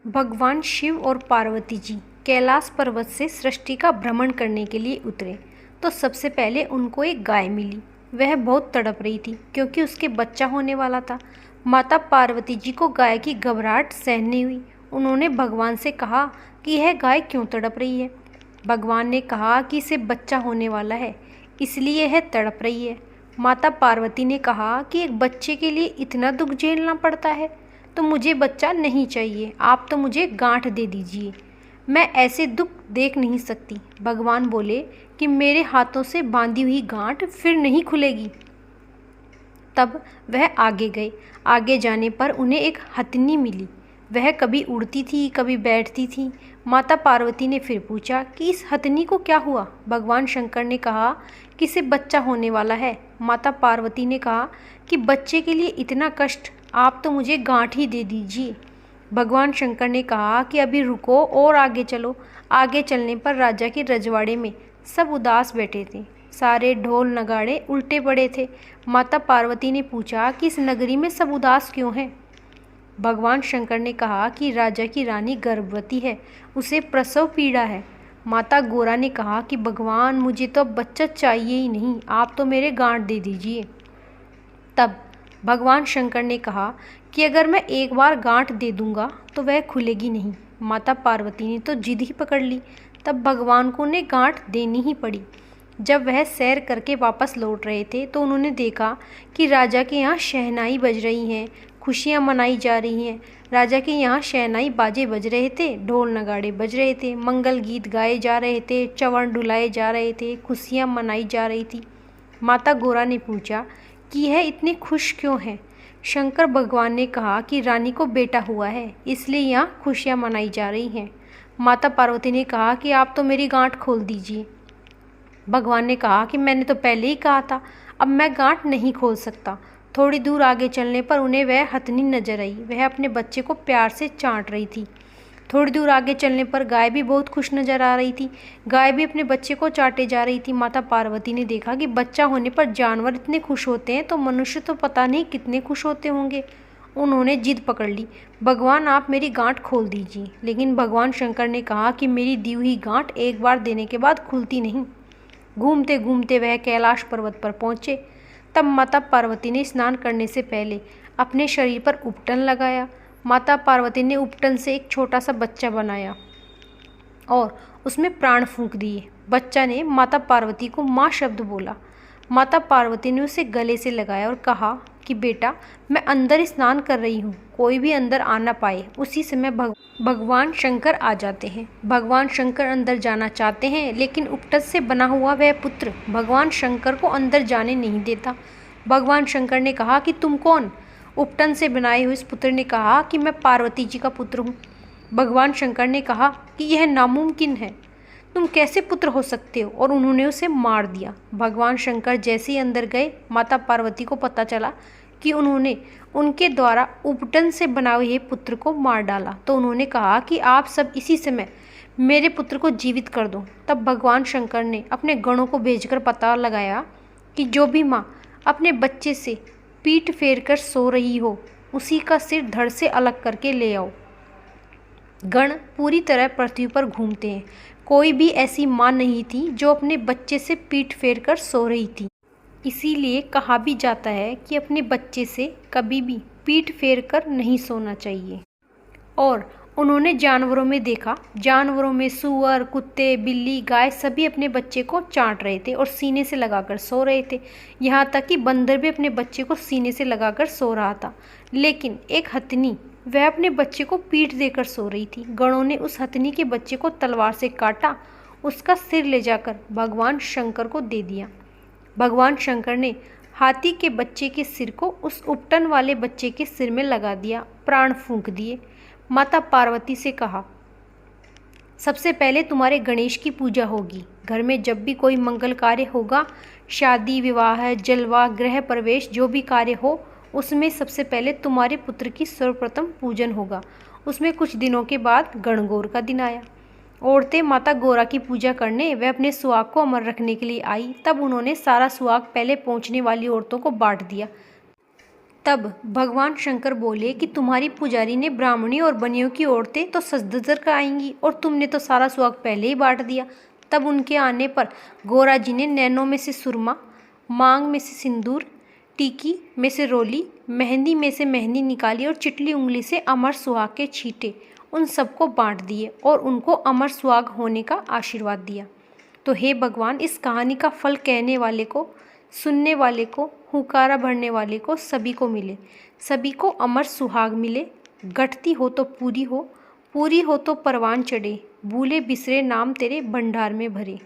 भगवान शिव और पार्वती जी कैलाश पर्वत से सृष्टि का भ्रमण करने के लिए उतरे तो सबसे पहले उनको एक गाय मिली। वह बहुत तड़प रही थी क्योंकि उसके बच्चा होने वाला था। माता पार्वती जी को गाय की घबराहट सहन नहीं हुई। उन्होंने भगवान से कहा कि यह गाय क्यों तड़प रही है। भगवान ने कहा कि इसे बच्चा होने वाला है, इसलिए यह तड़प रही है। माता पार्वती ने कहा कि एक बच्चे के लिए इतना दुख झेलना पड़ता है, तो मुझे बच्चा नहीं चाहिए, आप तो मुझे गांठ दे दीजिए, मैं ऐसे दुख देख नहीं सकती। भगवान बोले कि मेरे हाथों से बांधी हुई गांठ फिर नहीं खुलेगी। तब वह आगे गए। आगे जाने पर उन्हें एक हथनी मिली। वह कभी उड़ती थी, कभी बैठती थी। माता पार्वती ने फिर पूछा कि इस हथनी को क्या हुआ। भगवान शंकर ने कहा कि इसे बच्चा होने वाला है। माता पार्वती ने कहा कि बच्चे के लिए इतना कष्ट, आप तो मुझे गांठ ही दे दीजिए। भगवान शंकर ने कहा कि अभी रुको और आगे चलो। आगे चलने पर राजा के रजवाड़े में सब उदास बैठे थे। सारे ढोल नगाड़े उल्टे पड़े थे। माता पार्वती ने पूछा कि इस नगरी में सब उदास क्यों हैं। भगवान शंकर ने कहा कि राजा की रानी गर्भवती है, उसे प्रसव पीड़ा है। माता गोरा ने कहा कि भगवान मुझे तो अब बच्चा चाहिए ही नहीं, आप तो मेरे गांठ दे दीजिए। तब भगवान शंकर ने कहा कि अगर मैं एक बार गांठ दे दूंगा तो वह खुलेगी नहीं। माता पार्वती ने तो जिद ही पकड़ ली। तब भगवान को उन्हें गांठ देनी ही पड़ी। जब वह सैर करके वापस लौट रहे थे तो उन्होंने देखा कि राजा के यहाँ शहनाई बज रही हैं, खुशियाँ मनाई जा रही हैं। राजा के यहाँ शहनाई बाजे बज रहे थे, ढोल नगाड़े बज रहे थे, मंगल गीत गाए जा रहे थे, चंवर डुलाए जा रहे थे, खुशियाँ मनाई जा रही थी। माता गोरा ने पूछा कि यह इतने खुश क्यों हैं। शंकर भगवान ने कहा कि रानी को बेटा हुआ है, इसलिए यहाँ खुशियाँ मनाई जा रही हैं। माता पार्वती ने कहा कि आप तो मेरी गांठ खोल दीजिए। भगवान ने कहा कि मैंने तो पहले ही कहा था, अब मैं गांठ नहीं खोल सकता। थोड़ी दूर आगे चलने पर उन्हें वह हथनी नजर आई। वह अपने बच्चे को प्यार से चाट रही थी। थोड़ी दूर आगे चलने पर गाय भी बहुत खुश नजर आ रही थी। गाय भी अपने बच्चे को चाटे जा रही थी। माता पार्वती ने देखा कि बच्चा होने पर जानवर इतने खुश होते हैं तो मनुष्य तो पता नहीं कितने खुश होते होंगे। उन्होंने जिद पकड़ ली, भगवान आप मेरी गांठ खोल दीजिए। लेकिन भगवान शंकर ने कहा कि मेरी दी हुई गांठ एक बार देने के बाद खुलती नहीं। घूमते घूमते वह कैलाश पर्वत पर पहुँचे। तब माता पार्वती ने स्नान करने से पहले अपने शरीर पर उपटन लगाया। माता पार्वती ने उपटन से एक छोटा सा बच्चा बनाया और उसमें प्राण फूंक दिए। बच्चा ने माता पार्वती को माँ शब्द बोला। माता पार्वती ने उसे गले से लगाया और कहा कि बेटा मैं अंदर स्नान कर रही हूँ, कोई भी अंदर आना पाए। उसी समय भगवान शंकर आ जाते हैं। भगवान शंकर अंदर जाना चाहते हैं, लेकिन उपटन से बना हुआ वह पुत्र भगवान शंकर को अंदर जाने नहीं देता। भगवान शंकर ने कहा कि तुम कौन। उपटन से बनाए हुए इस पुत्र ने कहा कि मैं पार्वती जी का पुत्र हूँ। भगवान शंकर ने कहा कि यह नामुमकिन है, तुम कैसे पुत्र हो सकते हो, और उन्होंने उसे मार दिया। भगवान शंकर जैसे ही अंदर गए, माता पार्वती को पता चला कि उन्होंने उनके द्वारा उपटन से बनाए हुए पुत्र को मार डाला। तो उन्होंने कहा कि आप सब इसी समय मेरे पुत्र को जीवित कर दो। तब भगवान शंकर ने अपने गणों को भेजकर पता लगाया कि जो भी माँ अपने बच्चे से पीठ फेर कर सो रही हो, उसी का सिर धड़ से अलग करके ले आओ। गण पूरी तरह पृथ्वी पर घूमते हैं। कोई भी ऐसी माँ नहीं थी जो अपने बच्चे से पीठ फेर कर सो रही थी। इसीलिए कहा भी जाता है कि अपने बच्चे से कभी भी पीठ फेर कर नहीं सोना चाहिए। और उन्होंने जानवरों में देखा, जानवरों में सूअर, कुत्ते, बिल्ली, गाय सभी अपने बच्चे को चाट रहे थे और सीने से लगाकर सो रहे थे। यहाँ तक कि बंदर भी अपने बच्चे को सीने से लगाकर सो रहा था। लेकिन एक हथनी, वह अपने बच्चे को पीठ देकर सो रही थी। गणों ने उस हथनी के बच्चे को तलवार से काटा, उसका सिर ले जाकर भगवान शंकर को दे दिया। भगवान शंकर ने हाथी के बच्चे के सिर को उस उपटन वाले बच्चे के सिर में लगा दिया, प्राण फूंक दिए। माता पार्वती से कहा, सबसे पहले तुम्हारे गणेश की पूजा होगी। घर में जब भी कोई मंगल कार्य होगा, शादी, विवाह, जलवा, गृह प्रवेश, जो भी कार्य हो, उसमें सबसे पहले तुम्हारे पुत्र की सर्वप्रथम पूजन होगा। उसमें कुछ दिनों के बाद गणगौर का दिन आया। औरतें माता गोरा की पूजा करने व अपने सुहाग को अमर रखने के लिए आई। तब उन्होंने सारा सुहाग पहले पहुंचने वाली औरतों को बांट दिया। तब भगवान शंकर बोले कि तुम्हारी पुजारी ने ब्राह्मणी और बनियों की औरतें तो सज धज कर आएंगी और तुमने तो सारा सुहाग पहले ही बांट दिया। तब उनके आने पर गोरा जी ने नैनों में से सुरमा, मांग में से सिंदूर, टीकी में से रोली, मेहंदी में से मेहंदी निकाली और चिटली उंगली से अमर सुहाग के छींटे उन सबको बांट दिए और उनको अमर सुहाग होने का आशीर्वाद दिया। तो हे भगवान, इस कहानी का फल कहने वाले को, सुनने वाले को, हुकारा भरने वाले को सभी को मिले, सभी को अमर सुहाग मिले। घटती हो तो पूरी हो, पूरी हो तो परवान चढ़े, भूले बिसरे नाम तेरे भंडार में भरे।